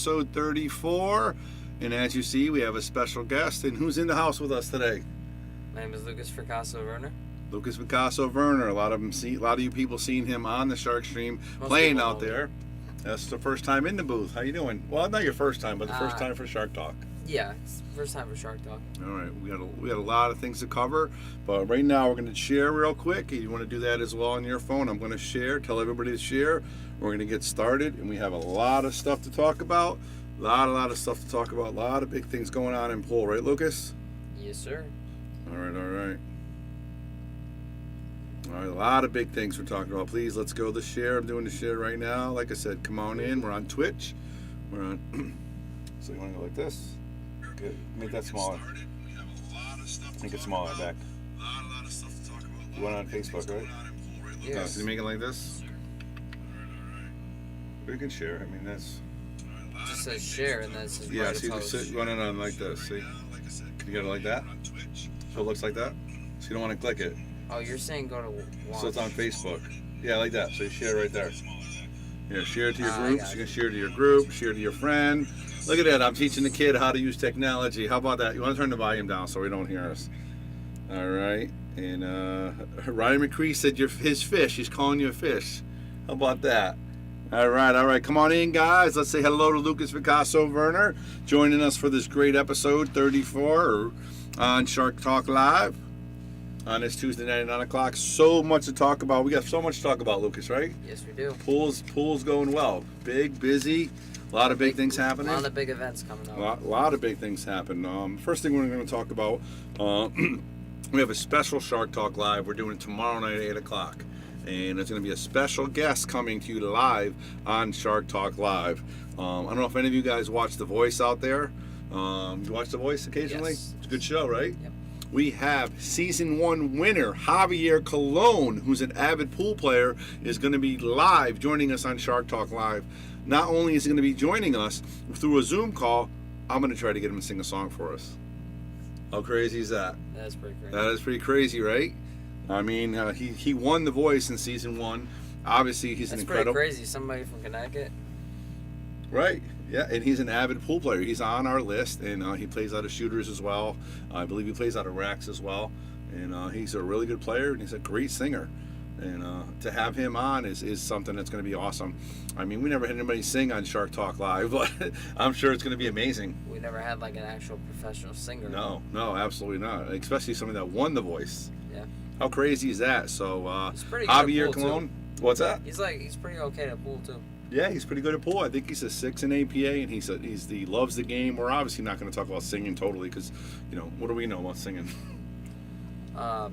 episode 34. And as you see, we have a special guest. And who's in the house with us today? My name is Lukas Verner. Lukas Verner. A lot of you people seen him on the Shark Stream playing out there. That's the first time in the booth. How you doing? Well, not your first time, but the first time for Shark Talk. Yeah, it's first time for Shark Talk. All right, we got a lot of things to cover, but right now we're going to share real quick. If you want to do that as well on your phone, I'm going to share. Tell everybody to share. We're going to get started, and we have a lot of stuff to talk about. A lot of stuff to talk about. A lot of big things going on in pool, right, Lukas? Yes, sir. All right. A lot of big things we're talking about. Please, let's go to the share. I'm doing the share right now. Like I said, come on in. We're on Twitch. We're on. So you want to go like this? Good. Make that smaller. Make it smaller back. You want it on Facebook, right? Yes. Can you make it like this? We can share. I mean, that's. It just says share and then it says Yeah, write see, a post. you want it on like this. See? You got it like that? So it looks like that? So you don't want to click it. Oh, you're saying go to watch. So it's on Facebook. Yeah, like that. So you share right there. Yeah, share it to your groups. You can share it to your group, share it to your friend. Look at that. I'm teaching the kid how to use technology. How about that? You want to turn the volume down so we don't hear us. All right. And Ryan McCree said his fish. He's calling you a fish. How about that? All right. Come on in, guys. Let's say hello to Lukas Verner joining us for this great episode 34 on Shark Talk Live. On this Tuesday night at 9 o'clock. So much to talk about. We got so much to talk about, Lukas, right? Yes, we do. Pool's going well. Big, busy. A lot of big things happening. A lot of big events coming up. A lot of big things happen. First thing we're going to talk about, we have a special Shark Talk Live. We're doing it tomorrow night at 8 o'clock. And it's going to be a special guest coming to you live on Shark Talk Live. I don't know if any of you guys watch The Voice out there. You watch The Voice occasionally? Yes. It's a good show, right? Yep. We have season 1 winner Javier Colon, who's an avid pool player, is going to be live joining us on Shark Talk Live. Not only is he going to be joining us through a Zoom call, I'm going to try to get him to sing a song for us. How crazy is that? That's pretty crazy. That is pretty crazy, right? I mean, he won The Voice in season 1. Obviously, he's an incredible. That's pretty crazy. Somebody from Connecticut. Right. Yeah, and he's an avid pool player. He's on our list, and he plays out of shooters as well. I believe he plays out of racks as well. And he's a really good player, and he's a great singer. And to have him on is something that's going to be awesome. I mean, we never had anybody sing on Shark Talk Live, but I'm sure it's going to be amazing. We never had like an actual professional singer. No, absolutely not. Especially somebody that won The Voice. Yeah. How crazy is that? So, he's pretty good Javier at pool, Colon. What's that? He's pretty okay at pool too. Yeah, he's pretty good at pool. I think he's a 6 in APA, and he loves the game. We're obviously not going to talk about singing totally because, what do we know about singing? Not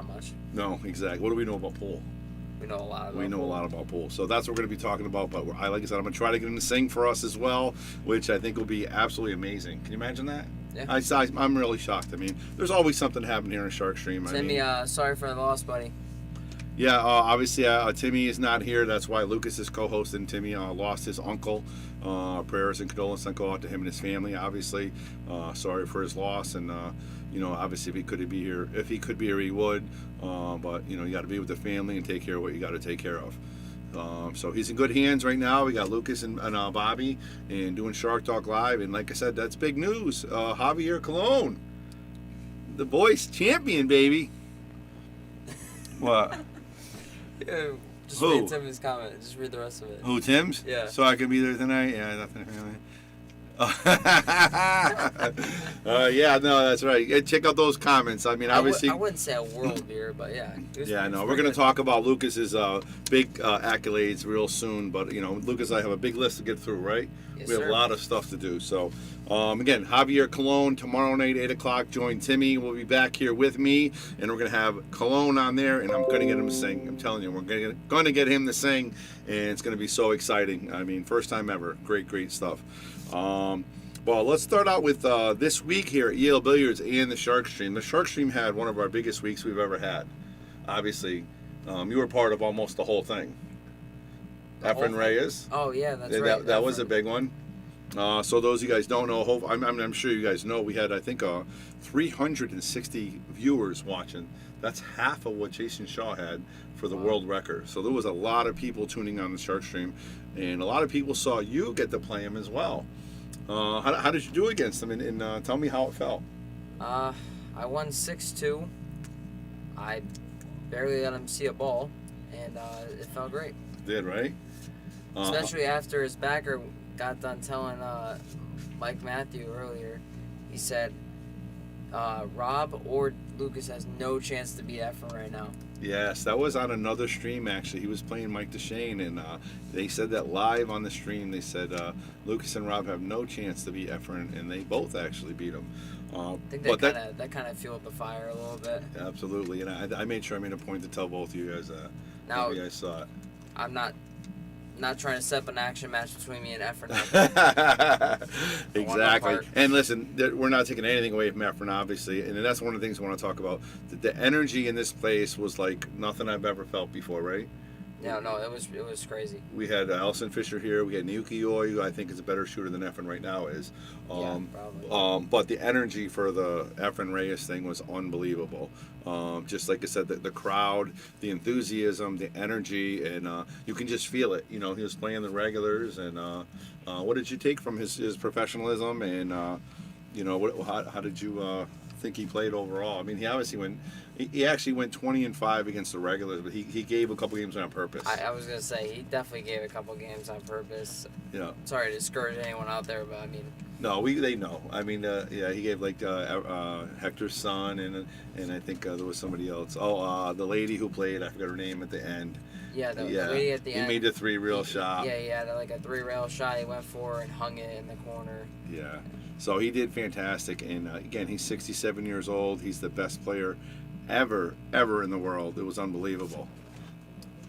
much. No, exactly. What do we know about pool? We know a lot about pool. So that's what we're going to be talking about. But like I said, I'm going to try to get him to sing for us as well, which I think will be absolutely amazing. Can you imagine that? Yeah. I'm really shocked. I mean, there's always something happening here in Shark Stream. Timmy, sorry for the loss, buddy. Yeah, obviously Timmy is not here. That's why Lukas is co-hosting. Timmy lost his uncle. Prayers and condolences go out to him and his family. Obviously, sorry for his loss, and obviously if he could be here, he would. But you got to be with the family and take care of what you got to take care of. So he's in good hands right now. We got Lukas and Bobby and doing Shark Talk Live, and like I said, that's big news. Javier Colon, the Voice champion, baby. What? Yeah, just Who? read Tim's comment. Just read the rest of it. Who, Tim's? Yeah. So I can be there tonight? Yeah, nothing. Yeah, no, that's right. Yeah, check out those comments. I mean, obviously. I wouldn't say a world beer, but yeah. Yeah, no, we're going to talk about Lukas's big accolades real soon. But, Lukas and I have a big list to get through, right? Yes, we have a lot of stuff to do. So, again, Javier Colon, tomorrow night, 8 o'clock, join Timmy. We'll be back here with me, and we're going to have Colon on there, and I'm going to get him to sing. I'm telling you, we're going to get him to sing, and it's going to be so exciting. I mean, first time ever. Great stuff. Well, let's start out with this week here at Yale Billiards and the Shark Stream. The Shark Stream had one of our biggest weeks we've ever had. Obviously, you were part of almost the whole thing. Efren Reyes. Oh, yeah, that's right. That was a big one. So those of you guys don't know, I'm sure you guys know, we had, I think, 360 viewers watching. That's half of what Jason Shaw had for the world record. So there was a lot of people tuning on the Shark Stream, and a lot of people saw you get to play him as well. How did you do against him? And tell me how it felt. I won 6-2. I barely let him see a ball, and it felt great. Did, right? Especially after his backer got done telling Mike Matthew earlier. He said Rob or Lucas has no chance to beat Efren right now. Yes, that was on another stream, actually. He was playing Mike DeShane, and they said that live on the stream. They said Lucas and Rob have no chance to beat Efren, and they both actually beat him. I think that kind of fueled the fire a little bit. Absolutely, and I made sure I made a point to tell both of you guys now, you guys saw it. I'm not trying to set up an action match between me and Efren. Exactly. And listen, we're not taking anything away from Efren, obviously, and that's one of the things I want to talk about. The energy in this place was like nothing I've ever felt before, right? No, it was crazy. We had Allison Fisher here. We had Naoki Oi, who I think is a better shooter than Efren right now is. Yeah, probably. But the energy for the Efren Reyes thing was unbelievable. Just like I said, the crowd, the enthusiasm, the energy, and you can just feel it. You know, he was playing the regulars, and what did you take from his professionalism, and how did you think he played overall? I mean, he obviously went. He actually went 20-5 against the regulars, but he gave a couple games on purpose. I was gonna say he definitely gave a couple games on purpose. Yeah. Sorry to discourage anyone out there, but I mean. No, they know. I mean, he gave like Hector's son, and I think there was somebody else. Oh, the lady who played, I forgot her name at the end. Yeah, the lady at the end. He made the 3-rail shot. Yeah, like a 3-rail shot he went for and hung it in the corner. Yeah. So he did fantastic, and again, he's 67 years old. He's the best player ever in the world. It was unbelievable.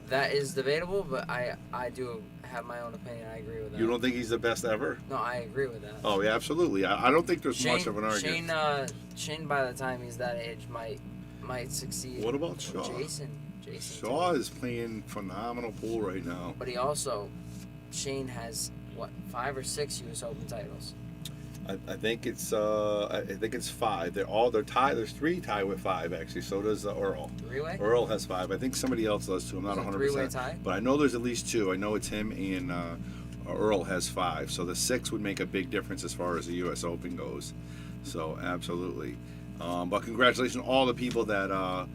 That is debatable, but I do have my own opinion. I agree with that. You don't think he's the best ever? No, I agree with that. Oh, yeah, absolutely. I don't think there's much of an argument. Shane, by the time he's that age, might succeed. What about Shaw? Jason Shaw is playing phenomenal pool right now. But Shane has, 5 or 6 U.S. Open titles? I think it's 5. They're tied. There's 3 tied with 5 actually. So does Earl. 3-way? Earl has 5. I think somebody else does too. I'm not 100%. 3-way tie? But I know there's at least 2. I know it's him and Earl has 5. So the 6 would make a big difference as far as the U.S. Open goes. So absolutely. But congratulations to all the people that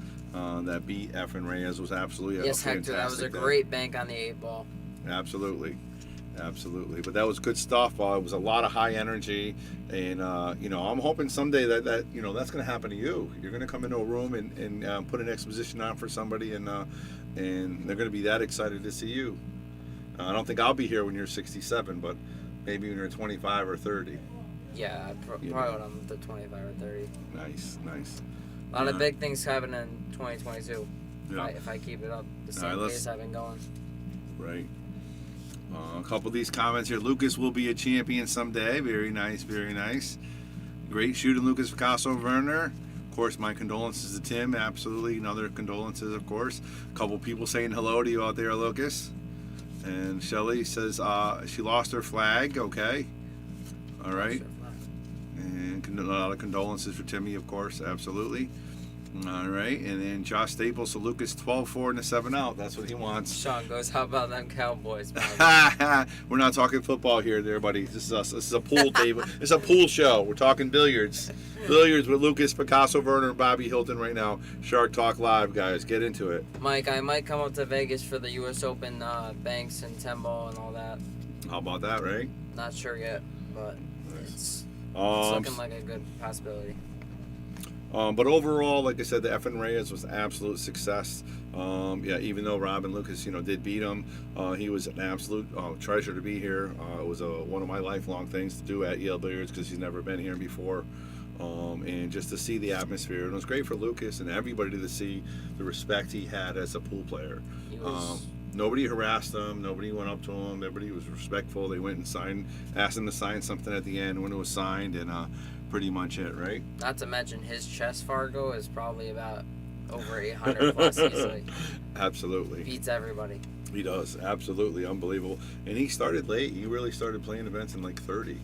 beat Efren Reyes. Was absolutely yes, Hector. That was a great bank on the 8 ball. Absolutely. But that was good stuff. It was a lot of high energy, and I'm hoping someday that that's going to happen to you. You're going to come into a room and put an exposition on for somebody, and they're going to be that excited to see you. I don't think I'll be here when you're 67, but maybe when you're 25 or 30. Yeah, probably when I'm the 25 or 30. Nice. A lot of big things happen in 2022. Yeah. If I keep it up the same pace I've been going. Right. A couple of these comments here. Lucas will be a champion someday. Very nice. Great shooting, Lukas Verner. Of course, my condolences to Tim. Absolutely. Another condolences, of course. A couple people saying hello to you out there, Lucas. And Shelly says she lost her flag. Okay. All right. And a lot of condolences for Timmy, of course. Absolutely. All right, and then Josh Staples, so Lucas 12-4 and a 7 out. That's what he wants. Sean goes, how about them Cowboys? We're not talking football here, there, buddy. This is us. This is a pool table. It's a pool show. We're talking billiards. Billiards with Lucas Verner and Bobby Hilton right now. Shark Talk Live, guys. Get into it. Mike, I might come up to Vegas for the U.S. Open banks and 10 ball and all that. How about that, right? Not sure yet, but it's looking like a good possibility. But overall, like I said, the Efren Reyes was an absolute success. Even though Rob and Lucas, did beat him, he was an absolute treasure to be here. It was one of my lifelong things to do at Yale Billiards because he's never been here before. And just to see the atmosphere. And it was great for Lucas and everybody to see the respect he had as a pool player. Nobody harassed him. Nobody went up to him. Everybody was respectful. They went and asked him to sign something at the end when it was signed, and pretty much it, right? Not to mention his chest Fargo is probably about over 800 plus easily. Absolutely. Beats everybody. He does, absolutely unbelievable. And he started late. He really started playing events in like 30.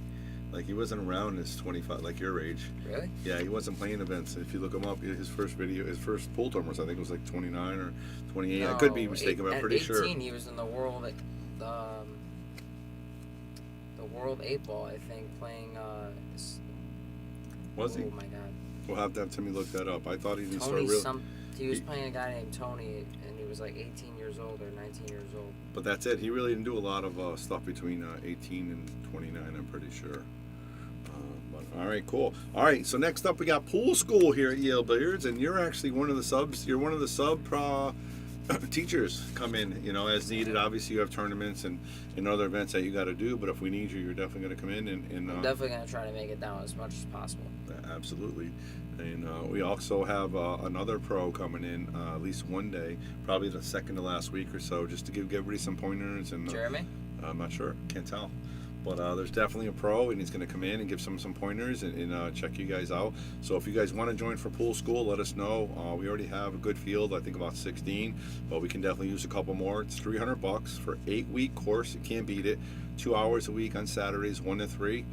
Like he wasn't around his 25, like your age. Really? Yeah, he wasn't playing events. If you look him up, his first pool tournaments, I think it was like 29 or 28. No, I could be mistaken, but I'm pretty at 18, sure. he was in the World 8 Ball, I think, playing. Was he? Oh my God. We'll have to have Timmy look that up. I thought he didn't start Tony, real. he was playing a guy named Tony, and he was like 18 years old or 19 years old. But that's it. He really didn't do a lot of stuff between 18 and 29, I'm pretty sure. But, all right, cool. All right, so next up we got pool school here at Yale Billiards, and you're actually one of the subs. You're one of the sub teachers come in, as needed. Obviously, you have tournaments and other events that you got to do, but if we need you, you're definitely going to come in. And I'm definitely going to try to make it down as much as possible. Absolutely. And we also have another pro coming in at least one day, probably the second to last week or so, just to give everybody some pointers. And Jeremy? I'm not sure. Can't tell. But there's definitely a pro, and he's going to come in and give some pointers and check you guys out. So if you guys want to join for pool school, let us know. We already have a good field, I think about 16, but we can definitely use a couple more. It's $300 for 8-week course. You can't beat it. 2 hours a week on Saturdays, 1 to 3.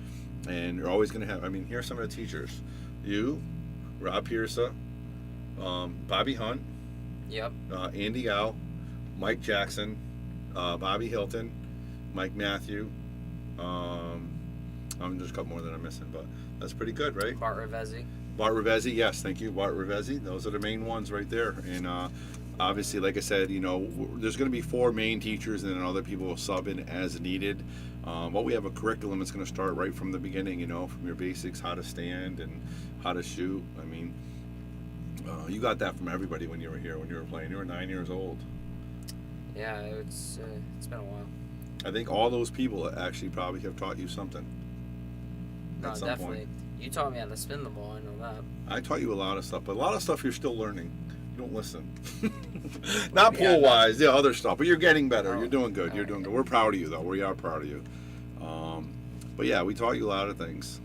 And you're always going to have, here's some of the teachers. You, Rob Pierce, Bobby Hunt, Yep. Andy Gow, Mike Jackson, Bobby Hilton, Mike Matthew. There's a couple more that I'm missing, but that's pretty good, right? Bart Revezzi. Bart Revezzi, yes, thank you, Bart Revezzi. Those are the main ones right there. And obviously, like I said, there's going to be 4 main teachers, and then other people will sub in as needed. But we have a curriculum that's going to start right from the beginning, from your basics, how to stand and how to shoot. You got that from everybody when you were here, when you were playing. You were 9 years old. Yeah, it's been a while. I think all those people actually probably have taught you something. No, At some definitely. point. You taught me how to spin the ball, I know that. I taught you a lot of stuff, but a lot of stuff you're still learning. You don't listen. Not Yeah, pool-wise, other stuff, but you're getting better. Oh, You're doing good. all You're right. doing good. We're proud of you, though. We are proud of you. But yeah, we taught you a lot of things.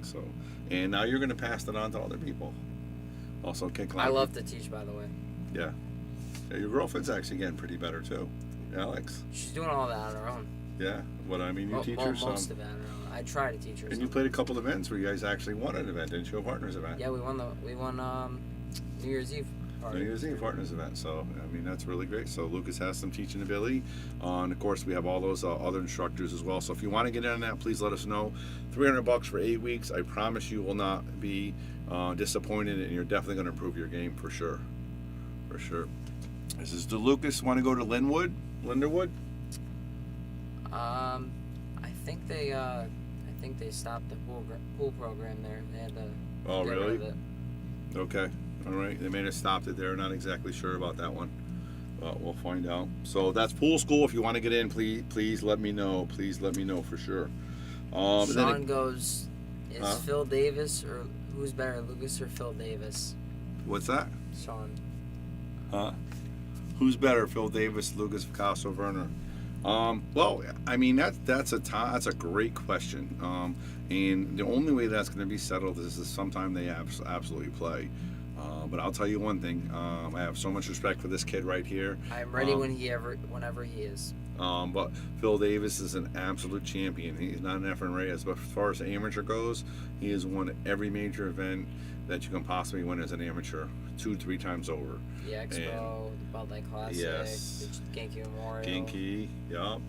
So, and now you're going to pass that on to other people. Also, I love to teach, by the way. Yeah. Your girlfriend's actually getting pretty better, too. Alex. She's doing all that on her own. Yeah. But, you teach her some. Most of it on her own. I try to teach her. And you played a couple events where you guys actually won an event, didn't you? A partners event. Yeah, we won New Year's Eve party. New Year's Eve partners event. So that's really great. So Lucas has some teaching ability, and of course we have all those other instructors as well. So if you want to get in on that, please let us know. $300 for 8 weeks. I promise you will not be disappointed, and you're definitely going to improve your game for sure. For sure. This is the Lucas. Want to go to Linderwood? I think they stopped the pool program there. They had to. Oh, get rid really? of it. Okay. All right. They may have stopped it there. Not exactly sure about that one. We'll find out. So that's pool school. If you want to get in, please let me know. Please let me know for sure. Sean goes, is Huh? Phil Davis or who's better, Lucas or Phil Davis? What's that? Sean. Huh? Who's better, Phil Davis, Lukas Verner? Well, that's a great question. And the only way that's going to be settled is sometime they absolutely play. But I'll tell you one thing. I have so much respect for this kid right here. I'm ready whenever he is. But Phil Davis is an absolute champion. He's not an Efren Reyes, but as far as the amateur goes, he has won every major event that you can possibly win as an amateur, 2-3 times over. The Expo, the Bud Light Classic, yes. the Genki Memorial. Genki, yup.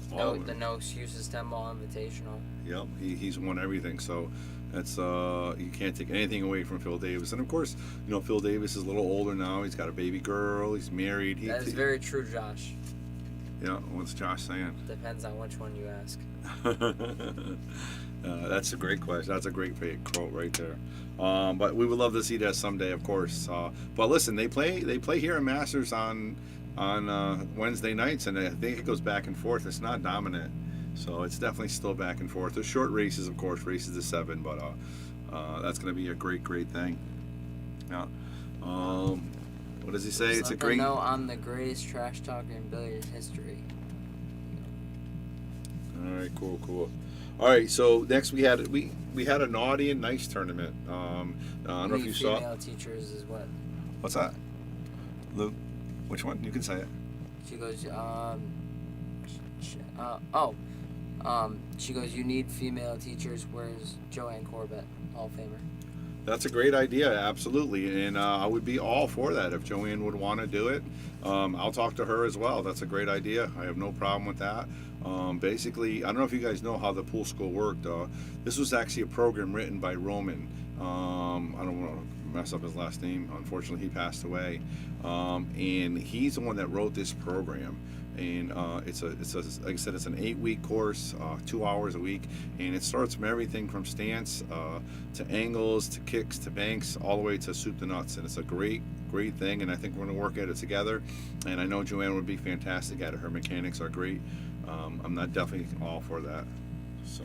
The No Excuses 10-ball Invitational. Yep, he's won everything. So that's you can't take anything away from Phil Davis. And of course, Phil Davis is a little older now. He's got a baby girl. He's married. That is very true, Josh. Yeah, what's Josh saying? Depends on which one you ask. That's a great question. That's a great quote right there. But we would love to see that someday, of course. But listen, they play here in Masters on Wednesday nights, and I think it goes back and forth. It's not dominant, so it's definitely still back and forth. There's short races, of course, races to 7, but that's going to be a great thing. Yeah. What does he say? It's a great. No, I'm the greatest trash talker in billiards history. All right, cool. All right, so next we had a naughty and nice tournament. I don't know if you saw. Female teachers is what? What's that? Luke. Which one? You can say it. She goes, she goes, you need female teachers. Where's Joanne Corbett, Hall of Famer? That's a great idea, absolutely, and I would be all for that if Joanne would want to do it. I'll talk to her as well. That's a great idea. I have no problem with that. Basically, I don't know if you guys know how the pool school worked. This was actually a program written by Roman. I don't want to mess up his last name. Unfortunately, he passed away, and he's the one that wrote this program. And it's like I said, it's an 8-week course, 2 hours a week, and it starts from everything from stance to angles to kicks to banks, all the way to soup to nuts. And it's a great thing, and I think we're going to work at it together. And I know Joanne would be fantastic at it. Her mechanics are great. I'm not definitely all for that. So,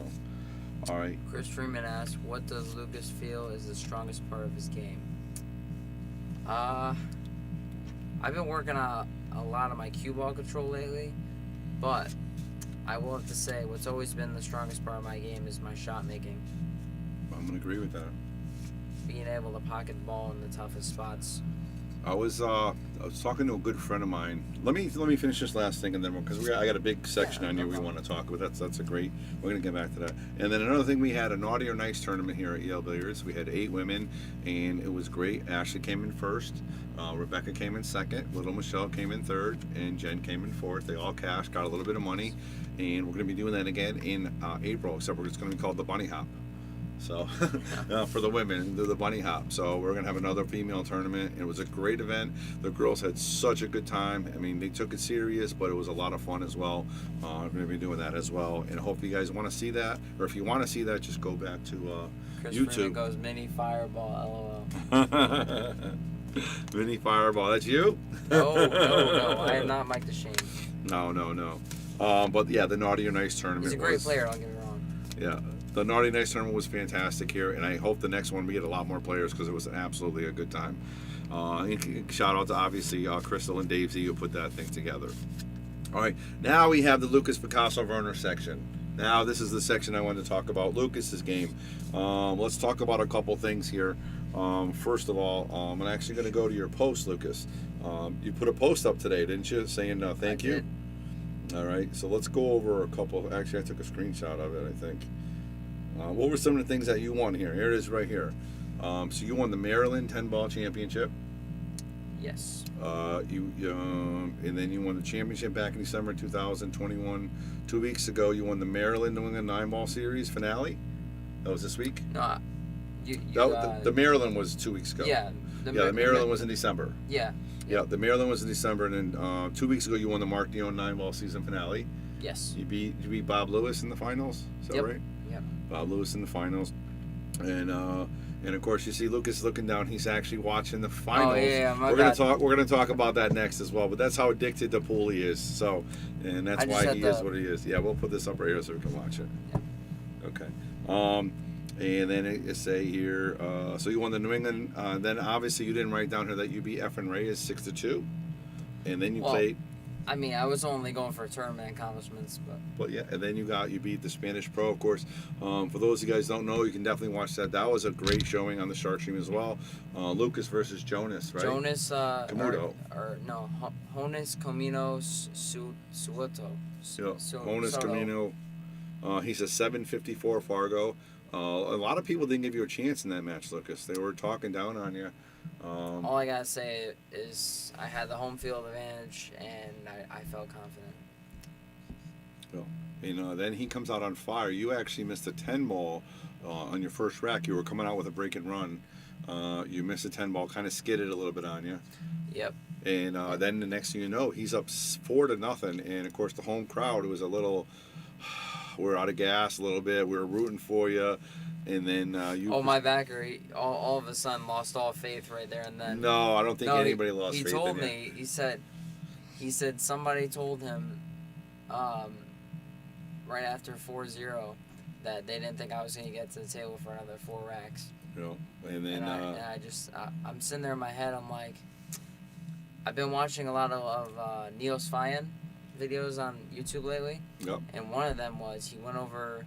all right. Chris Freeman asked, what does Lukas feel is the strongest part of his game? I've been working on a lot of my cue ball control lately, but I will have to say what's always been the strongest part of my game is my shot making. I'm going to agree with that. Being able to pocket the ball in the toughest spots. I was talking to a good friend of mine. Let me finish this last thing, and then because I got a big section on you we want to talk about. That's a great. We're gonna get back to that. And then another thing, we had a naughty or nice tournament here at Yale Billiards. We had 8 women, and it was great. Ashley came in first. Rebecca came in second. Little Michelle came in third, and Jen came in fourth. They all cashed, got a little bit of money, and we're gonna be doing that again in April. Except it's gonna be called the Bunny Hop. So for the women, the bunny hop. So we're gonna have another female tournament. It was a great event. The girls had such a good time. I mean, they took it serious, but it was a lot of fun as well. We're gonna be doing that as well, and I hope you guys want to see that. Or if you want to see that, just go back to Chris YouTube. Freeman goes mini fireball, LOL. Mini fireball. That's you? No, I am not Mike DeShane. No. But yeah, the naughty or nice tournament. He's a great player. Don't get me wrong. Yeah. The Naughty Nice tournament was fantastic here, and I hope the next one we get a lot more players because it was absolutely a good time. And shout out to obviously Crystal and Dave Z who put that thing together. All right, now we have the Lukas Verner section. Now this is the section I wanted to talk about, Lukas's game. Let's talk about a couple things here. First of all, I'm actually going to go to your post, Lukas. You put a post up today, didn't you, saying thank you? All right, so let's go over a couple. Actually, I took a screenshot of it, I think. What were some of the things that you won here? Here it is right here. So you won the Maryland 10-ball championship. Yes. And then you won the championship back in December 2021. 2 weeks ago, you won the Maryland New England 9-ball series finale. That was this week? No, the Maryland was 2 weeks ago. Yeah. The Maryland was in December. Yeah. Yeah, the Maryland was in December, and then 2 weeks ago, you won the Mark Dion 9-ball season finale. Yes. You beat Bob Lewis in the finals. Is that right? Yep. Bob Lewis in the finals, and of course you see Lukas looking down. He's actually watching the finals. Oh yeah, We're gonna talk about that next as well. But that's how addicted to pool he is. So, and that's why he is what he is. Yeah, we'll put this up right here so we can watch it. Yep. Okay. And then it say here. So you won the New England. Then obviously you didn't write down here that you beat Efren Reyes 6-2, and then you played. I mean, I was only going for tournament accomplishments, but yeah, and then you beat the Spanish Pro, of course. For those of you guys don't know, you can definitely watch that. That was a great showing on the Shark Stream as well. Lukas versus Jonas, right? Jonas Camuto. Jonas Camino Suoto. Jonas Camino. He's a 754 Fargo. A lot of people didn't give you a chance in that match, Lukas. They were talking down on you. All I gotta say is I had the home field advantage, and I felt confident. Well, then he comes out on fire. You actually missed a 10-ball on your first rack. You were coming out with a break and run. You missed a 10-ball, kind of skidded a little bit on you. Yep. And then the next thing you know, he's up 4-0. And of course, the home crowd was a little. We're out of gas a little bit. We were rooting for you. And then my backer, all of a sudden lost all faith right there and then. No, I don't think anybody lost faith. He told me. He said somebody told him, right after 4-0, that they didn't think I was going to get to the table for another 4 racks. And then I'm sitting there in my head. I'm like, I've been watching a lot of Neos Fayan videos on YouTube lately. Yep. And one of them was he went over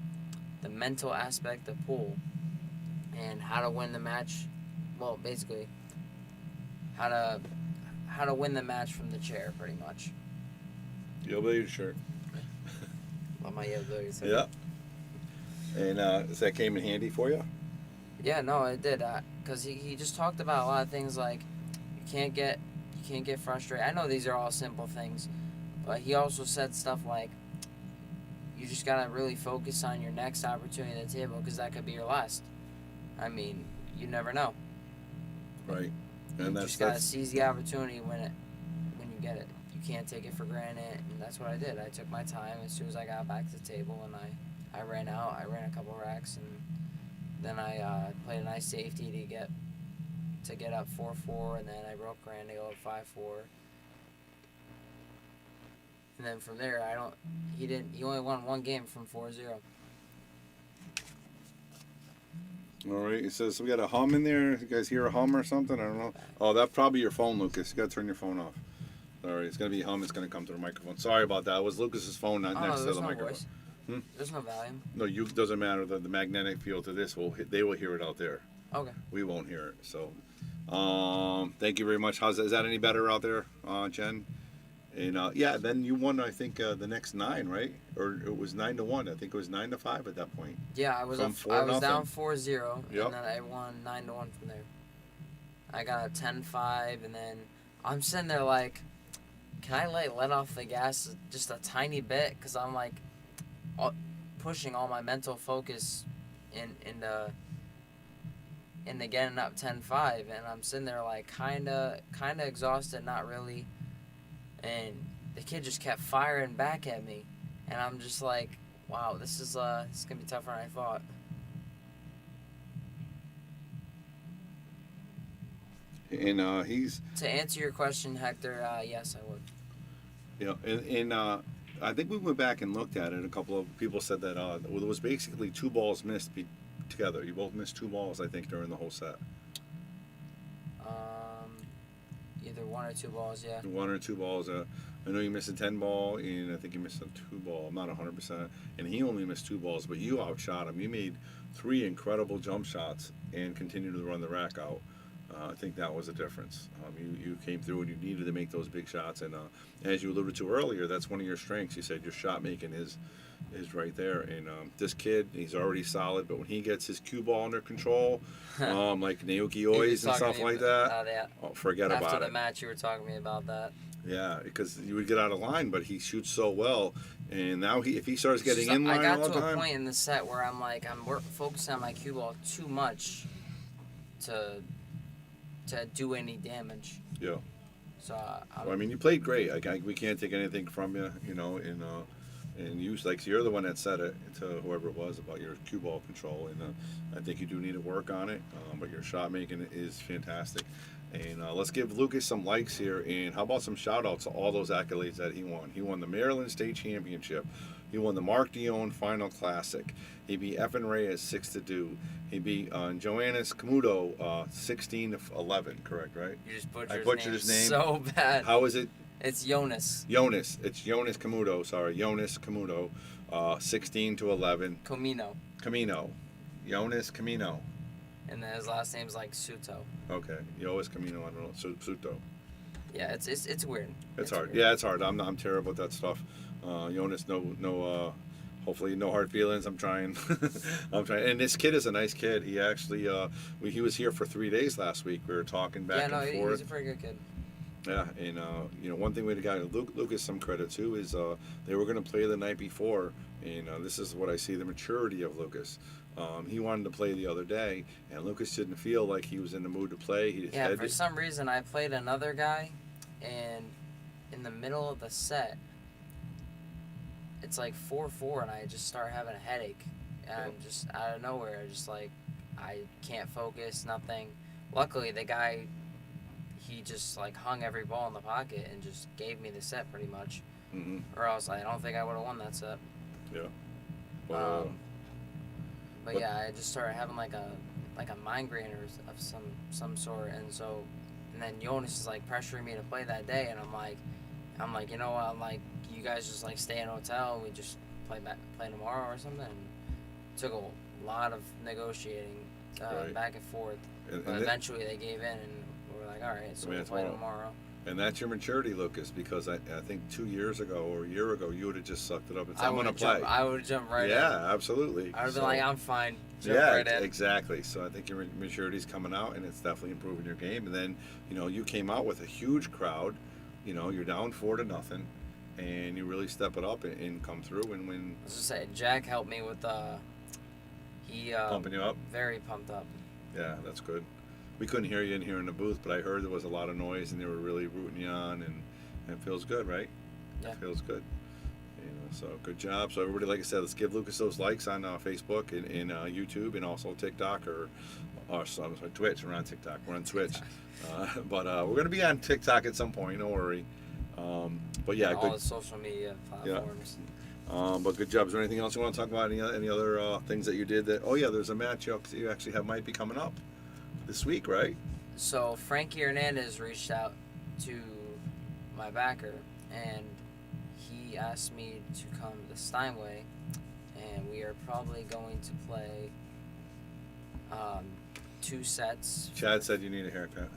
the mental aspect of pool and how to win the match. Well, basically, how how to win the match from the chair, pretty much. You'll be your shirt. On my ability. Yeah. And does that came in handy for you? Yeah, no, it did. Cause he just talked about a lot of things like you can't get frustrated. I know these are all simple things, but he also said stuff like you just gotta really focus on your next opportunity at the table because that could be your last. I mean, you never know. Right. And You that's just gotta seize the opportunity when you get it. You can't take it for granted, and that's what I did. I took my time as soon as I got back to the table, and I ran out. I ran a couple racks, and then I played a nice safety to get up 4-4, and then I broke grand to go up 5-4. And then from there, he only won one game from 4-0. all right. It says we got a hum in there. You guys hear a hum or something? I don't know. Oh, that's probably your phone, Lucas. You got to turn your phone off. Sorry, it's going to be hum. It's going to come to the microphone. Sorry about that. It was Lucas's phone not next to the microphone. Voice. Hmm? There's no volume. No, doesn't matter. The magnetic field to this they will hear it out there. Okay. We won't hear it. So, thank you very much. Is that any better out there, Jen? And yeah, then you won. I think the next 9, right? Or it was 9-1. I think it was 9-5 at that point. Yeah, I was down 4-0, and then I won 9-1 from there. I got a 10-5, and then I'm sitting there like, can I let off the gas just a tiny bit? Because I'm like pushing all my mental focus into getting up 10-5, and I'm sitting there like kind of exhausted, not really. And the kid just kept firing back at me, and I'm just like, wow, this is gonna be tougher than I thought. And he's To answer your question, Hector, yes, I would. and I think we went back and looked at it. A couple of people said that it was basically 2 balls missed together. You both missed 2 balls, I think, during the whole set. Either 1 or 2 balls, yeah. 1 or 2 balls. I know you missed a 10 ball, and I think you missed a 2 ball. I'm not 100%. And he only missed 2 balls, but you outshot him. You made 3 incredible jump shots and continued to run the rack out. I think that was the difference. You came through and you needed to make those big shots. And as you alluded to earlier, that's one of your strengths. You said your shot making is right there. And this kid, he's already solid, but when he gets his cue ball under control, like Naoki Oi's and stuff like that, forget about it. After the match, you were talking to me about that. Yeah, because you would get out of line, but he shoots so well. And now if he starts getting in line all the time. I got to a point in the set where I'm like, I'm focusing on my cue ball too much to do any damage. Yeah. So I mean, you played great. We can't take anything from you, and you you're the one that said it to whoever it was about your cue ball control, and I think you do need to work on it. But your shot making is fantastic. And let's give Lucas some likes here. And how about some shout outs to all those accolades that he won? He won the Maryland State Championship. He won the Mark Dion Final Classic. He beat Evan Reyes 6-2. He beat Joannis Camuto 16-11. Correct, right? You just butchered his name so bad. How is it? It's Jonas. It's Jonas Camuto. Sorry, Jonas Camuto 16-11. Camino. Jonas Camino. And then his last name's like Suto. Okay, Jonas Camino. I don't know. Suto. Yeah, it's weird. It's hard. Weird. Yeah, it's hard. I'm terrible at that stuff. Jonas, no. Hopefully, no hard feelings. I'm trying. And this kid is a nice kid. He actually, he was here for 3 days last week. We were talking back and forth. Yeah, he's a pretty good kid. Yeah, and one thing we got Lucas some credit too is they were going to play the night before, and this is what I see the maturity of Lucas. He wanted to play the other day, and Lucas didn't feel like he was in the mood to play. For some reason, I played another guy, and in the middle of the set, it's like 4-4, and I just start having a headache. And I'm just out of nowhere, I can't focus, nothing. Luckily, the guy, he just hung every ball in the pocket and just gave me the set pretty much. Mm-hmm. Or else I don't think I would have won that set. Yeah. But yeah, I just started having like a migraine or of some sort, and then Jonas is pressuring me to play that day, and I'm like, you know what? I'm like, you guys just stay in a hotel and we just play tomorrow or something. And it took a lot of negotiating back and forth, but eventually they gave in, and we were like, all right, so we'll play tomorrow. And that's your maturity, Lucas, because I think 2 years ago or a year ago, you would have just sucked it up and said, I'm going to play. I would jump right in. Yeah, absolutely. I would have been like, I'm fine. Jump Yeah, right in. exactly. So I think your maturity's coming out, and it's definitely improving your game. And then, you came out with a huge crowd. You're down 4-0, and you really step it up and come through and win. I was just saying, Jack helped me with he Pumping you up? Very pumped up. Yeah, that's good. We couldn't hear you in here in the booth, but I heard there was a lot of noise, and they were really rooting you on, and it feels good, right? Yeah. It feels good. So good job. So everybody, like I said, let's give Lucas those likes on Facebook and YouTube, and also TikTok or sorry, Twitch. We're on TikTok. We're on Twitch. But we're going to be on TikTok at some point. Don't worry. But yeah, all good. the social media platforms. Yeah. But good job. Is there anything else you want to talk about? Any other things that you did? There's a match you actually might be coming up this week, right? So Frankie Hernandez reached out to my backer, and he asked me to come to Steinway, and we are probably going to play 2 sets. Chad said you need a haircut.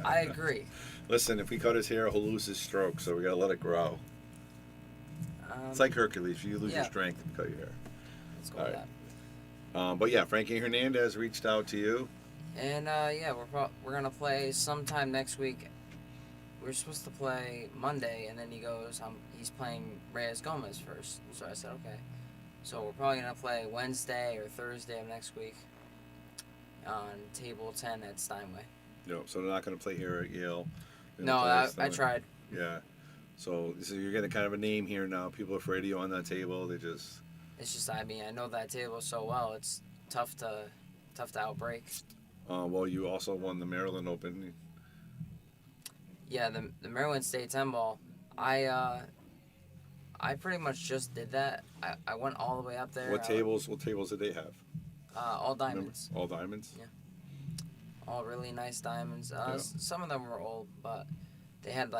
I agree. Listen, if we cut his hair, he'll lose his stroke, so we gotta let it grow. It's like Hercules. You lose your strength if you cut your hair. Let's go with that. But yeah, Frankie Hernandez reached out to you. And we're gonna play sometime next week. We were supposed to play Monday, and then he goes, he's playing Reyes Gomez first. So I said, okay. So we're probably gonna play Wednesday or Thursday of next week on table 10 at Steinway. No, so they're not gonna play here at Yale. No, I tried. Yeah. So you're getting kind of a name here now. People are afraid of you on that table. It's just, I know that table so well. It's tough to outbreak. Well, you also won the Maryland Open. Yeah, the Maryland State 10 ball. I pretty much just did that. I went all the way up there. What tables did they have? All diamonds. Remember? All diamonds? Yeah. All really nice diamonds. Yeah. Some of them were old, but they had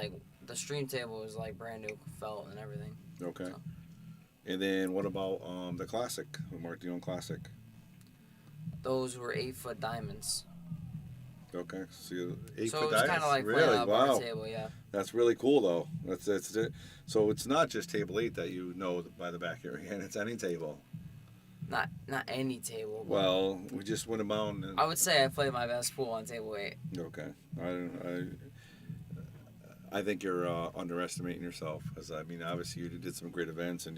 the stream table was brand new felt and everything. Okay. So. And then what about the Classic, the Mark Dion Classic? Those were 8-foot diamonds. Okay, so 8-foot diamonds. So it was kind of like really? playing a bar Wow. table, yeah. That's really cool, though. That's it. So it's not just table 8 that you know by the back of your hand. It's any table. Not any table. But Well, we just went about. I would say I played my best pool on table 8. Okay, I think you're underestimating yourself, because obviously you did some great events, and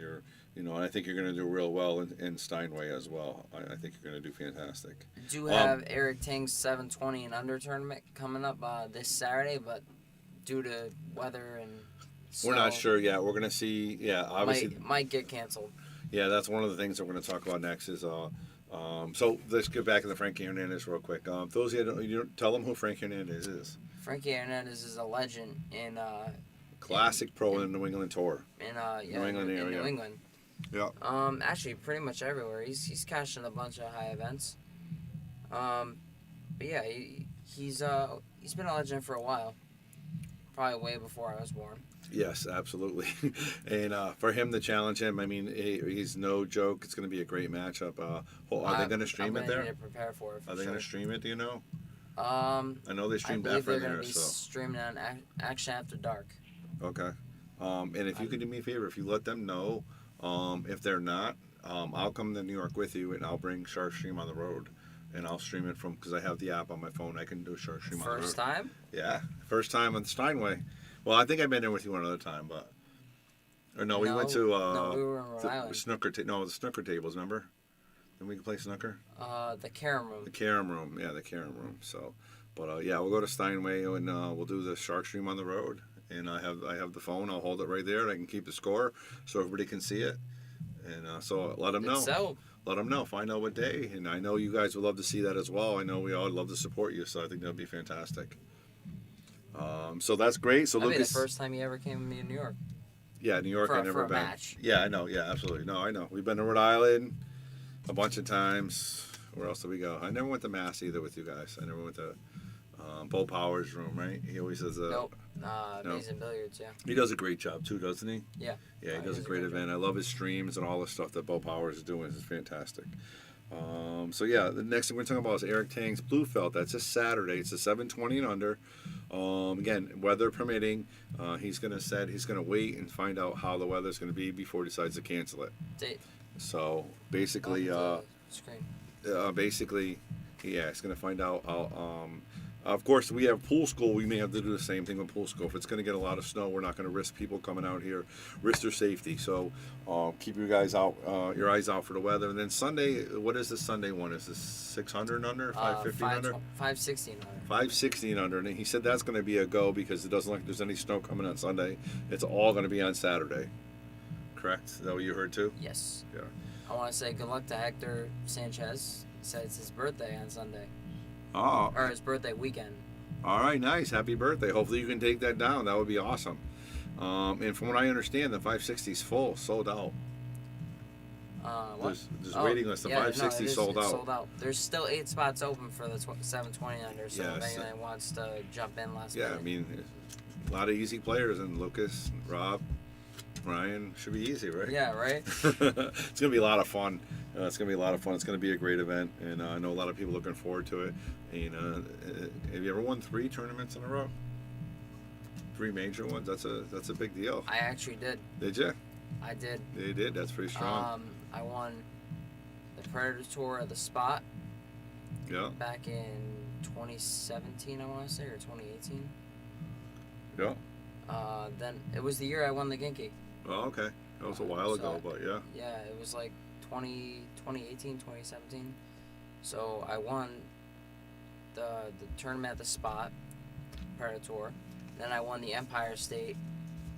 and I think you're going to do real well in Steinway as well. I think you're going to do fantastic. Do have Eric Ting's 720 and under tournament coming up this Saturday, but due to weather and we're not sure yet. We're going to see. Yeah, obviously might get canceled. Yeah, that's one of the things that we're going to talk about next. Is so let's get back to the Frankie Hernandez real quick. Those you tell them who Frankie Hernandez is. Frankie Hernandez is a legend in classic pro in the New England tour. New England area. New England. Yeah. Actually, pretty much everywhere. He's cashed in a bunch of high events. But yeah, he's been a legend for a while. Probably way before I was born. Yes, absolutely. And for him to challenge him, he's no joke. It's going to be a great matchup. Are they going to stream it there? I'm going to prepare for it. Are they going to stream it? Do you know? I know they streamed believe after they're going there, to be so streaming on Action After Dark. Okay. And if you could do me a favor, if you let them know, if they're not, I'll come to New York with you, and I'll bring Shark Stream on the road, and I'll stream it because I have the app on my phone. I can do Shark Stream on the road. First time? Yeah, first time on Steinway. Well, I think I've been there with you one other time, but we went to we were in Rhode Island. the snooker tables. Remember? Then we can play snooker. The Carom Room. The Carom Room, yeah, the Carom Room. So, but yeah, we'll go to Steinway, and we'll do the Shark Stream on the road. And I have the phone. I'll hold it right there, and I can keep the score so everybody can see it. And so let them know. So, let them know. Find out what day. And I know you guys would love to see that as well. I know we all love to support you, so I think that'll be fantastic. So that's great. So that'd Lucas, be the first time you ever came with me in New York. Yeah, New York. I never for a been. Match. Yeah, I know. Yeah, absolutely. No, I know. We've been to Rhode Island a bunch of times. Where else did we go? I never went to Mass either with you guys. I never went to Bo Power's room, right? He always does a. Nope. Amazing Billiards, yeah. He does a great job too, doesn't he? Yeah. Yeah, he does a great event. I love his streams and all the stuff that Bo Powers is doing. It's fantastic. So yeah, the next thing we're talking about is Eric Tang's Blue Felt. That's a Saturday. It's a 7:20 and under. Again, weather permitting, he's gonna wait and find out how the weather's gonna be before he decides to cancel it. Date. So basically, Screen. yeah, it's gonna find out how. Of course, we have pool school. We may have to do the same thing with pool school. If it's going to get a lot of snow, we're not going to risk people coming out here, risk their safety. So keep you guys out, your eyes out for the weather. And then Sunday, what is the Sunday one? Is this 600 and under, 550 and under? 516 under. 560 and under. And he said that's going to be a go because it doesn't look like there's any snow coming on Sunday. It's all going to be on Saturday. Correct? Is that what you heard too? Yes. Yeah. I want to say good luck to Hector Sanchez. He said it's his birthday on Sunday. Oh. Or his birthday weekend. All right, nice. Happy birthday. Hopefully you can take that down. That would be awesome. And from what I understand, the 560 is full, sold out. What? There's waiting list. The 560 sold out. Sold out. There's still 8 spots open for the 720 under, so Yeah, if anyone wants to jump in last Yeah, minute. I mean, a lot of easy players, and Lucas, Rob, Ryan, should be easy, right? Yeah, right? It's going to be a lot of fun. It's going to be a lot of fun. It's going to be a great event, and I know a lot of people looking forward to it. And have you ever won 3 tournaments in a row? 3 major ones. That's a big deal. I actually did. Did you? I did. You did. That's pretty strong. I won the Predator Tour of the Spot. Yeah. Back in 2017, I want to say, or 2018. Yeah. Then it was the year I won the Genki. Oh, okay. That was a while ago, but yeah. Yeah, it was like 2018, 2017. So I won the tournament at the Spot, Predator Tour. Then I won the Empire State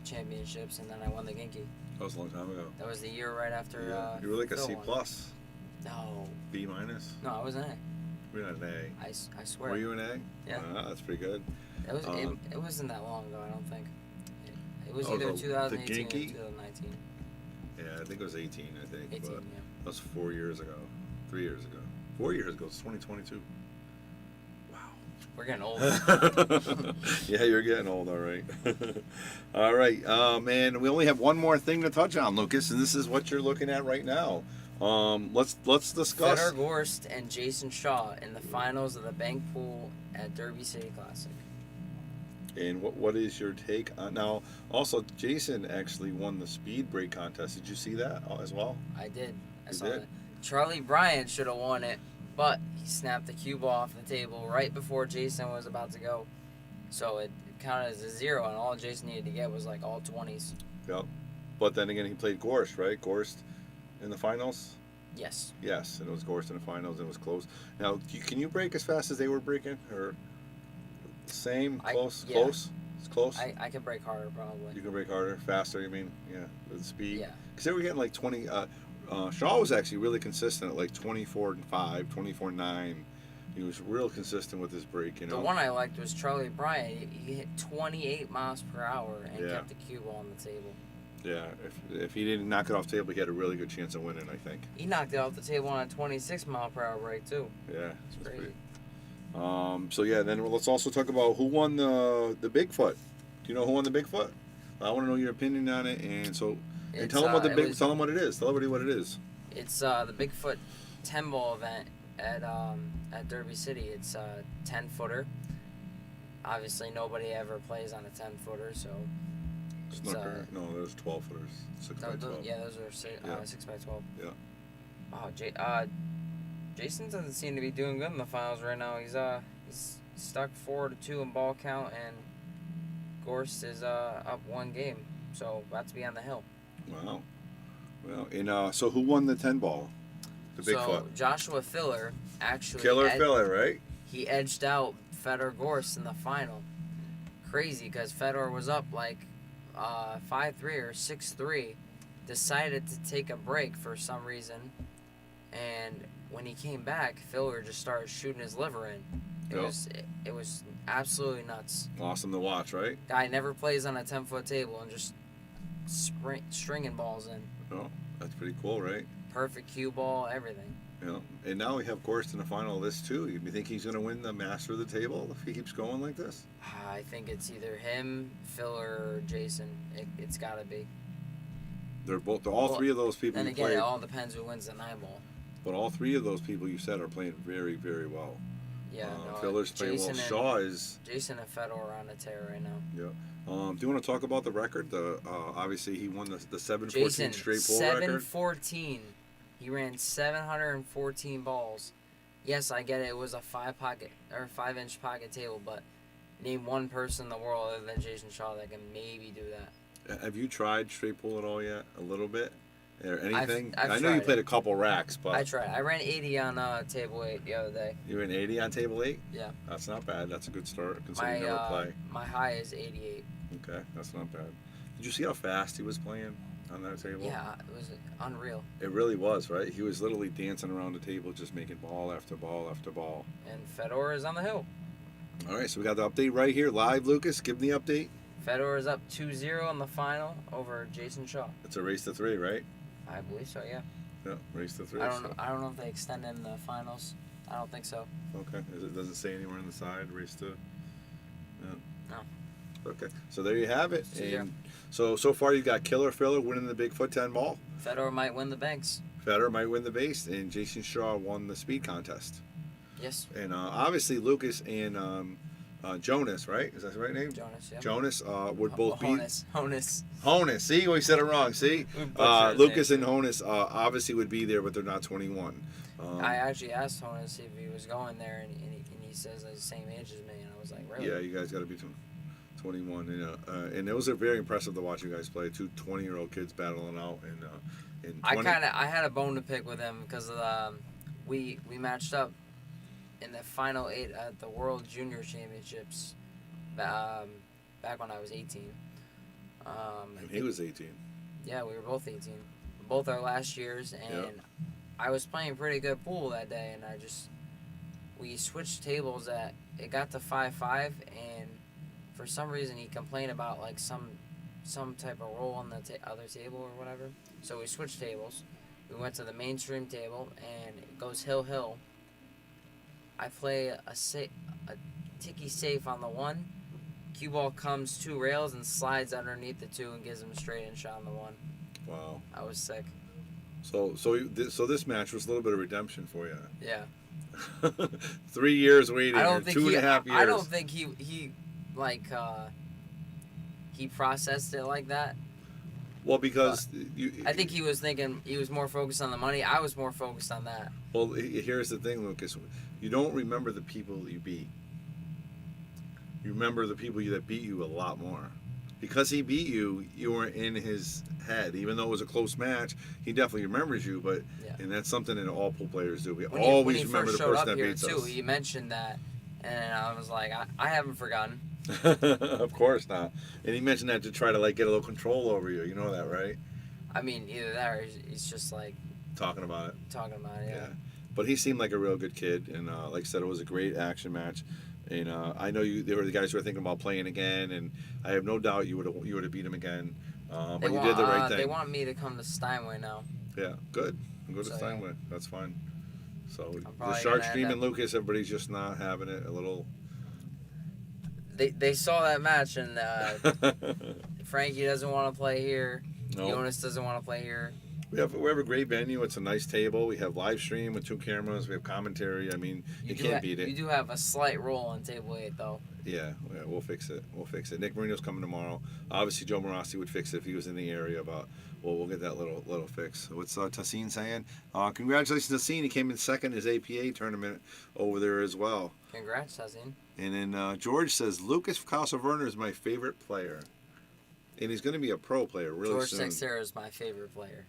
Championships, and then I won the Genki. That was a long time ago. That was the year right after. Yeah. You were like a Phil C won. plus. No. B minus. No, I was an A. We're not an A. I swear. Were you an A? Yeah. That's pretty good. It was. It wasn't that long ago. I don't think. It was Oh, either the 2018 or Genki? 2019. Yeah, I think it was 18, I think. 18. But Yeah. that was 4 years ago. 3 years ago. 4 years ago. It's 2022. Wow. We're getting old. Yeah, you're getting old, all right. All right, man. We only have one more thing to touch on, Lucas, and this is what you're looking at right now. Let's discuss. Fedor Gorst and Jason Shaw in the finals of the Bank Pool at Derby City Classic. And what is your take on now? Also, Jason actually won the speed break contest. Did you see that as well? I did. I You saw did? that. Charlie Bryant should have won it, but he snapped the cue ball off the table right before Jason was about to go. So it counted as a 0, and all Jason needed to get was like all 20s. Yep. But then again, he played Gorst, right? Gorst in the finals. Yes. Yes, and it was Gorst in the finals, and it was close. Now, can you break as fast as they were breaking, or same, close, yeah. close? It's close. I could break harder probably. You can break harder, faster. You mean, yeah, with speed. Yeah. Because they were getting like 20. Shaw was actually really consistent at like 24.5, 24.9. He was real consistent with his break. You know. The one I liked was Charlie Bryant. He hit 28 miles per hour and Yeah. kept the cue ball on the table. Yeah. If he didn't knock it off the table, he had a really good chance of winning. I think. He knocked it off the table on a 26 mile per hour break too. Yeah. It's that's crazy. So yeah, then let's also talk about who won the Bigfoot. Do you know who won the Bigfoot? I want to know your opinion on it, and so tell them what tell them what it is. Tell everybody what it is. It's the Bigfoot 10 ball event at Derby City. It's a 10-footer. Obviously, nobody ever plays on a 10-footer, so. Snooker. No, there's 12 footers. 6 by 12. Yeah, those are 6 by 12. Yeah. Oh, Jason doesn't seem to be doing good in the finals right now. He's stuck 4-2 in ball count, and Gorst is up 1 game, so about to be on the hill. Wow. Well, and so who won the 10 ball? The Bigfoot. So Joshua Filler actually Filler, right? he edged out Fedor Gorst in the final. Crazy, because Fedor was up like 5-3 or 6-3, decided to take a break for some reason, and when he came back, Filler just started shooting his liver in. It was absolutely nuts. Awesome to watch, right? Guy never plays on a 10-foot table and just stringing balls in. Oh, that's pretty cool, right? Perfect cue ball, everything. Yeah. And now we have Gorst in the final of this too. You think he's going to win the master of the table if he keeps going like this? I think it's either him, Filler, or Jason. It's got to be. They're all 3 of those people. Then who again, played. it all depends who wins the 9 ball. But all three of those people you said are playing very, very well. Yeah, no. Filler's playing well. Jason Shaw is. Jason and Fedor are on a tear right now. Yeah. Do you want to talk about the record? Obviously he won the 7-14 Jason, straight pull record. 7-14. He ran 714 balls. Yes, I get it. It was a 5-inch pocket table, but name one person in the world other than Jason Shaw that can maybe do that. Have you tried straight pull at all yet? A little bit? Or anything? I've I know you tried played it. a couple racks, but I tried. I ran 80 on table 8 the other day. you ran 80 on table 8? Yeah. That's not bad. That's a good start considering you never play. My high is 88. Okay, that's not bad. Did you see how fast he was playing on that table? Yeah, it was unreal. It really was, right? He was literally dancing around the table, just making ball after ball after ball. And Fedor is on the hill. All right, so we got the update right here. Live, Lucas. Give me the update. Fedor is up 2-0 in the final over Jason Shaw. It's a race to 3, right? I believe so, yeah. Yeah, race to 3. I don't know if they extend in the finals. I don't think so. Okay. It doesn't say anywhere on the side, race to... No. Okay, so there you have it. Yeah. And so far you got Killer Filler winning the Bigfoot 10 ball. Fedor might win the banks. Federer might win the base, and Jason Shaw won the speed contest. Yes. And obviously Lucas and Jonas, right? Is that the right name? Jonas, yeah. Jonas would both be... Honus. See, we said it wrong. See? Lucas and Honus obviously would be there, but they're not 21. I actually asked Honus if he was going there, and he says he's the same age as me, and I was like, really? Yeah, you guys got to be 21. And it was very impressive to watch you guys play. 2 20-year-old kids battling out. And I had a bone to pick with him because we matched up in the final 8 at the World Junior Championships back when I was 18. And he was 18. Yeah, we were both 18. Both our last years, and I was playing pretty good pool that day, and we switched tables it got to 5-5, and for some reason he complained about like some type of roll on the other table or whatever. So we switched tables. We went to the mainstream table, and it goes hill. I play a ticky safe on the 1. Cue ball comes 2 rails and slides underneath the 2 and gives him a straight in shot on the 1. Wow. I was sick. So this match was a little bit of redemption for you. Yeah. 3 years waiting, I or don't think 2.5 years. I don't think he processed it like that. Well, because I think he was thinking he was more focused on the money. I was more focused on that. Well, here's the thing, Lucas. You don't remember the people that you beat. You remember the people that beat you a lot more. Because he beat you, you were in his head. Even though it was a close match, he definitely remembers you. But and that's something that all pool players do. We always remember the person that beats us. He mentioned that, and I was like, I haven't forgotten. Of course not. And he mentioned that to try to like get a little control over you. You know that, right? I mean, either that or he's just like talking about it. Yeah. But he seemed like a real good kid, and like I said, it was a great action match. And I know they were the guys who were thinking about playing again, and I have no doubt you would have beat him again. But you did the right thing. They want me to come to Steinway now. Yeah, good. Go to Steinway. Yeah. That's fine. So the Shark Stream and Lucas, everybody's just not having it. A little. They saw that match, and Frankie doesn't want to play here. No. Jonas doesn't want to play here. We have a great venue. It's a nice table. We have live stream with 2 cameras. We have commentary. I mean, you can't beat it. You do have a slight roll on table 8, though. Yeah, we'll fix it. Nick Marino's coming tomorrow. Obviously, Joe Morossi would fix it if he was in the area, but we'll get that little fix. What's Tassin saying? Congratulations, Tassin. He came in second in his APA tournament over there as well. Congrats, Tassin. And then George says, Lukas Verner is my favorite player. And he's going to be a pro player really soon. George Sexera is my favorite player.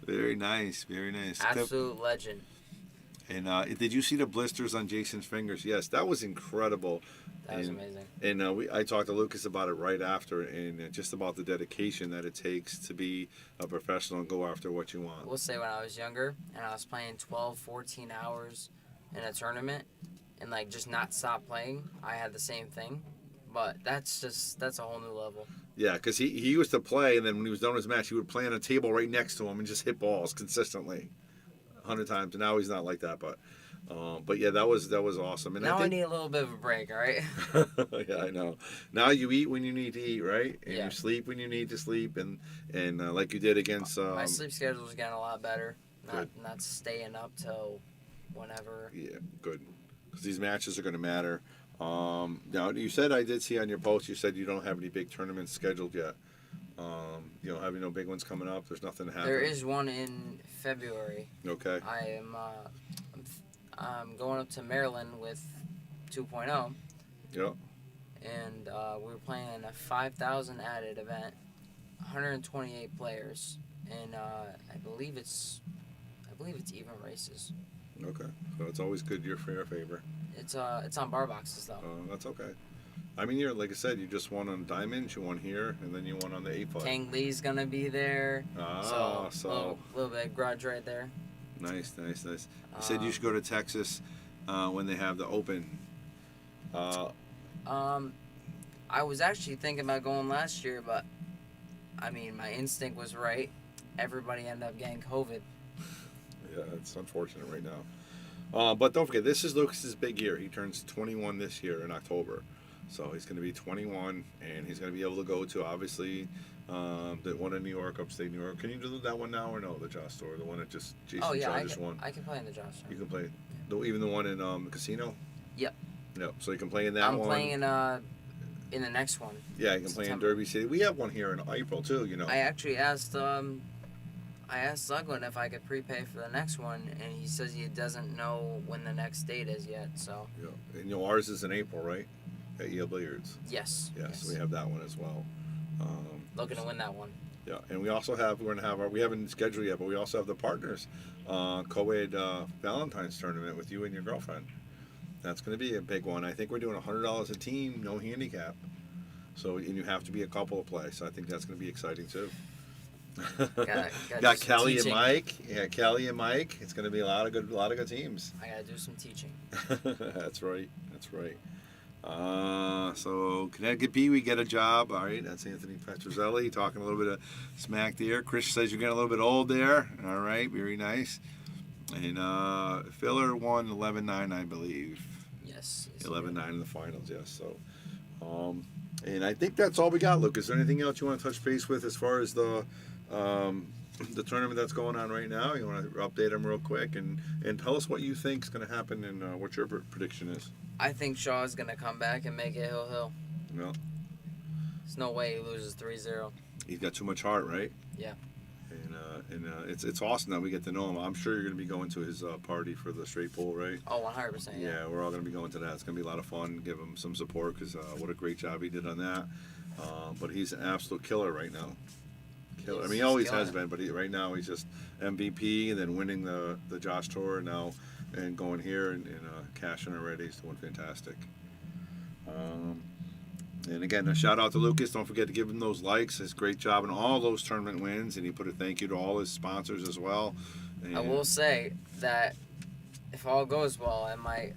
Very nice. Absolute legend. And did you see the blisters on Jason's fingers? Yes, that was incredible. That was amazing. And I talked to Lucas about it right after, and just about the dedication that it takes to be a professional and go after what you want. We'll say when I was younger and I was playing 12, 14 hours in a tournament and like just not stop playing, I had the same thing. But that's a whole new level. Yeah, because he used to play, and then when he was done with his match, he would play on a table right next to him and just hit balls consistently, 100 times. And now he's not like that, but yeah, that was awesome. And now I need a little bit of a break, all right? Yeah, I know. Now you eat when you need to eat, right? And you sleep when you need to sleep, and like you did against. My sleep schedule's getting a lot better not staying up till whenever. Yeah, good. Because these matches are going to matter. Now, you said, I did see on your post, you said you don't have any big tournaments scheduled yet. You don't have any big ones coming up? There's nothing to happen? There is one in February. Okay. I'm going up to Maryland with 2.0. Yep. And we're playing a 5,000 added event, 128 players, and I believe it's even races. Okay. So it's always good you're for your favor. It's on bar boxes though. That's okay. I mean, you're, like I said, you just won on diamonds, you won here, and then you won on the 8-foot. King Lee's gonna be there. So a little bit of grudge right there. Nice. You said you should go to Texas when they have the Open. I was actually thinking about going last year, but I mean, my instinct was right. Everybody ended up getting COVID. Yeah, it's unfortunate right now. But don't forget, this is Lucas's big year. He turns 21 this year in October. So he's going to be 21, and he's going to be able to go to, obviously, the one in New York, upstate New York. Can you do that one now or no, the Josh Store? The one that just Jason Chargers won? I can play in the Josh Store. You can play, even the one in the casino? Yep. Yep, so you can play in that one. I'm playing in the next one. Yeah, you can play in Derby City. We have one here in April, too, you know. I actually asked Sugland if I could prepay for the next one, and he says he doesn't know when the next date is yet, so. Yeah, and ours is in April, right? At Yale Billiards. Yes. Yes, we have that one as well. Looking to win that one. Yeah, and we also have, we haven't scheduled yet, but we also have the partners co-ed Valentine's tournament with you and your girlfriend. That's going to be a big one. I think we're doing $100 a team, no handicap. So, and you have to be a couple to play. So I think that's going to be exciting too. Got Kelly and Mike. Yeah, Kelly and Mike. It's going to be a lot of good teams. I got to do some teaching. That's right. So Connecticut P, we get a job. All right, that's Anthony Petrozelli talking a little bit of smack there. Chris says you're getting a little bit old there. All right, very nice. And Filler won 11-9, I believe. Yes. 11-9 in the finals, yes. So, and I think that's all we got, Luke. Is there anything else you want to touch base with as far as the tournament that's going on right now? You want to update them real quick and tell us what you think is going to happen and what your prediction is. I think Shaw's going to come back and make it Hill. No. There's no way he loses 3-0. He's got too much heart, right? Yeah. And it's awesome that we get to know him. I'm sure you're going to be going to his party for the straight pool, right? Oh, 100%. Yeah, we're all going to be going to that. It's going to be a lot of fun. Give him some support because what a great job he did on that. But he's an absolute killer right now. Killer. I mean, he always has been, but right now he's just MVP and then winning the Josh Tour now and going here and cashing already. He's doing fantastic. And again, a shout out to Lucas. Don't forget to give him those likes. His great job in all those tournament wins, and he put a thank you to all his sponsors as well. And I will say that if all goes well, I might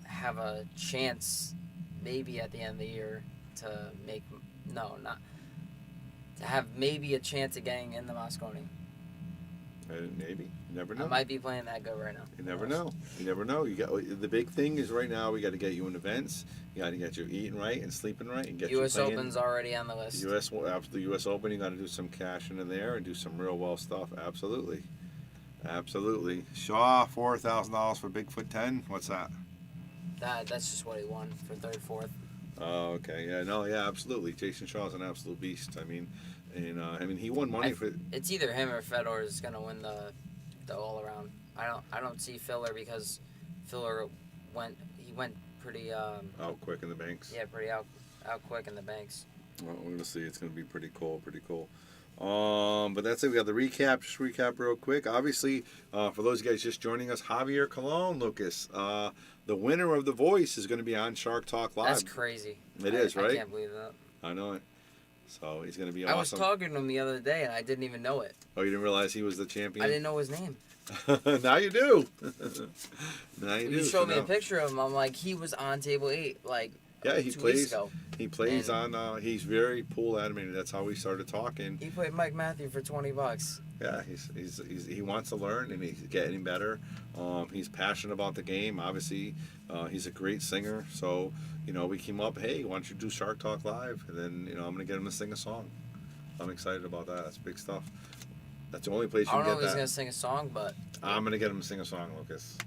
have a chance, maybe at the end of the year, to have maybe a chance of getting in the Moscone. Maybe. You never know. I might be playing that good right now. You never know. You got the big thing is right now we got to get you in events. You got to get you eating right and sleeping right and get U.S. you playing. Open's already on the list. After the U.S. Open, you got to do some cash in there and do some real well stuff. Absolutely. Shaw, $4,000 for Bigfoot 10. What's that? That's just what he won for third, fourth. Oh, okay. Yeah, absolutely. Jason Shaw's an absolute beast. I mean, he won money for. It's either him or Fedor is gonna win the all around. I don't see Filler because Filler went pretty out quick in the banks. Yeah, pretty out quick in the banks. Well, we're gonna see. It's gonna be pretty cool. But that's it. We got the recap. Just recap real quick. Obviously, for those guys just joining us, Javier Colon, Lucas, the winner of The Voice, is going to be on Shark Talk Live. That's crazy. It is, right? I can't believe that. I know it. So he's going to be awesome. I was talking to him the other day, and I didn't even know it. Oh, you didn't realize he was the champion? I didn't know his name. Now you do. You showed me a picture of him. I'm like, he was on table 8, yeah, he 2 plays. weeks ago. He plays on. He's very pool animated. That's how we started talking. He played Mike Matthew for $20. Yeah, he wants to learn and he's getting better. He's passionate about the game. Obviously, he's a great singer. So we came up. Hey, why don't you do Shark Talk Live? And then I'm gonna get him to sing a song. I'm excited about that. That's big stuff. That's the only place you I don't can know get if he's that. gonna sing a song, but I'm gonna get him to sing a song, Lucas.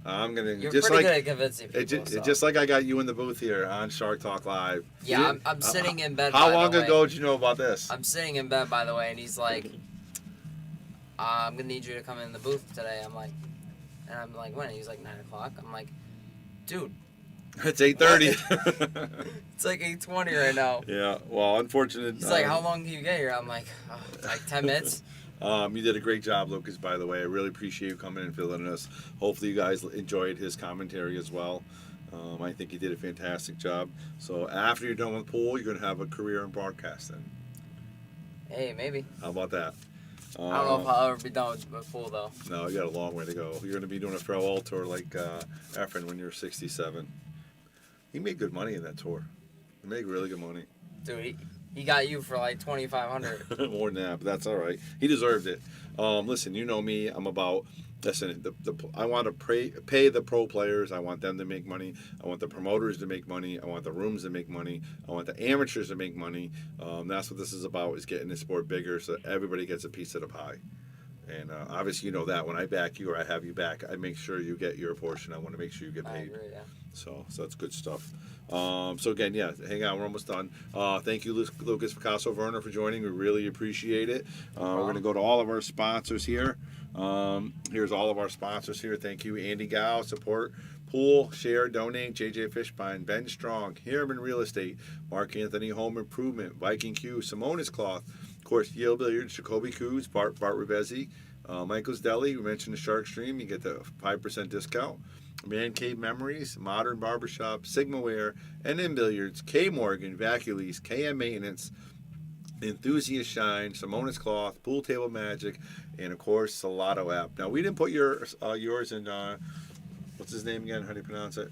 I'm gonna you're just pretty like good at convincing people. So. just like I got you in the booth here on Shark Talk Live. Yeah, I'm sitting in bed. How by long the way. ago did you know about this? I'm sitting in bed, by the way, and he's like, "I'm gonna need you to come in the booth today." I'm like, when? He's like 9 o'clock. I'm like, dude, It's 8:30. it's like 8:20 right now. Yeah. Well, unfortunate. He's like, how long do you get here? I'm like, like 10 minutes. You did a great job, Lucas, by the way. I really appreciate you coming and filling us. Hopefully you guys enjoyed his commentary as well. I think he did a fantastic job. So after you're done with pool, you're going to have a career in broadcasting. Hey, maybe. How about that? I don't know if I'll ever be done with pool, though. No, you got a long way to go. You're going to be doing a farewell tour like Efren when you're 67. He made good money in that tour. He made really good money. Dude, he got you for like $2,500. More than that, but that's all right. He deserved it. Listen, you know me. I'm about. Listen, I want to pay the pro players. I want them to make money. I want the promoters to make money. I want the rooms to make money. I want the amateurs to make money. That's what this is about, is getting the sport bigger so that everybody gets a piece of the pie. And obviously, you know that when I back you or I have you back, I make sure you get your portion. I want to make sure you get paid. I agree, yeah. So that's good stuff. So again, yeah, hang on, we're almost done. Thank you, Lukas Verner, for joining. We really appreciate it. We're going to go to all of our sponsors here. Here's all of our sponsors here. Thank you, Andy Gow, support Pool, share, donate, JJ Fishbine, Ben Strong, Harriman Real Estate, Mark Anthony Home Improvement, Viking Q, Simonis Cloth, of course, Yale Billiards, Jacoby Coos, Bart Ribesi, Michael's Deli. We mentioned the Shark Stream. You get the 5% discount. Man Cave Memories, Modern Barbershop, Sigmaware, NM Billiards, K Morgan, Vacules, KM Maintenance, Enthusiast Shine, Simonis Cloth, Pool Table Magic, and of course, Salado app. Now, we didn't put yours in, what's his name again? How do you pronounce it?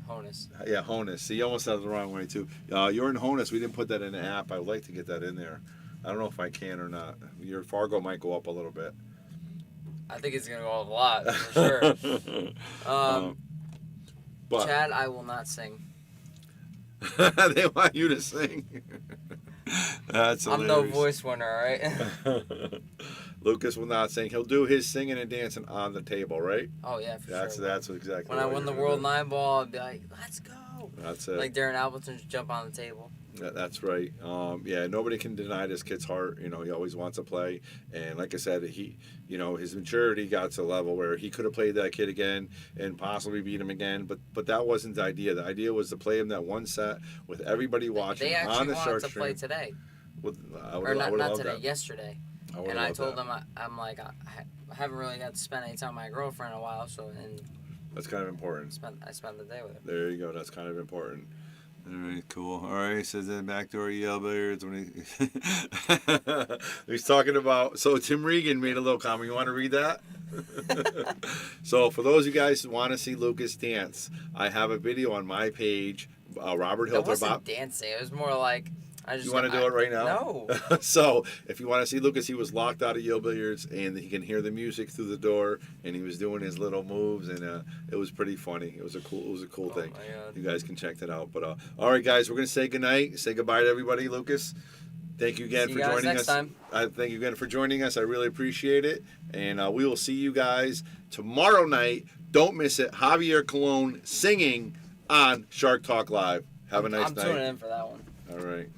Honus. Yeah, Honus. See, you almost said it the wrong way, too. You're in Honus. We didn't put that in the app. I would like to get that in there. I don't know if I can or not. Your Fargo might go up a little bit. I think it's going to go up a lot, for sure. But Chad, I will not sing. they want you to sing. That's hilarious. I'm no voice winner, all right? Lucas will not sing. He'll do his singing and dancing on the table, right? Oh, yeah, for sure. That's exactly when I win the World 9 Ball, I'd be like, let's go. That's it. Like Darren Appleton just jump on the table. That's right. Yeah, nobody can deny this kid's heart. You know, he always wants to play. And like I said, his maturity got to a level where he could have played that kid again and possibly beat him again. But that wasn't the idea. The idea was to play him that one set with everybody watching on the Shark Stream. They actually wanted to play today. Not today, that. yesterday. And I told them, I'm like, I haven't really got to spend any time with my girlfriend in a while, and that's kind of important. I spent the day with her. There you go. That's kind of important. All right, cool. All right, says in backdoor Yale Billiards when he's talking about. So Tim Regan made a little comment. You want to read that? So for those of you guys who want to see Lucas dance, I have a video on my page. Robert Hilter. It wasn't dancing. It was more like. You want to do it right now? No. So, if you want to see Lucas, he was locked out of Yale Billiards, and he can hear the music through the door, and he was doing his little moves, and it was pretty funny. It was a cool thing. My God. You guys can check that out. But all right, guys, we're gonna say goodnight. Say goodbye to everybody, Lucas. Thank you again for joining us. Time. Thank you again for joining us. I really appreciate it, and we will see you guys tomorrow night. Don't miss it. Javier Colon singing on Shark Talk Live. Have a nice night. I'm tuning in for that one. All right.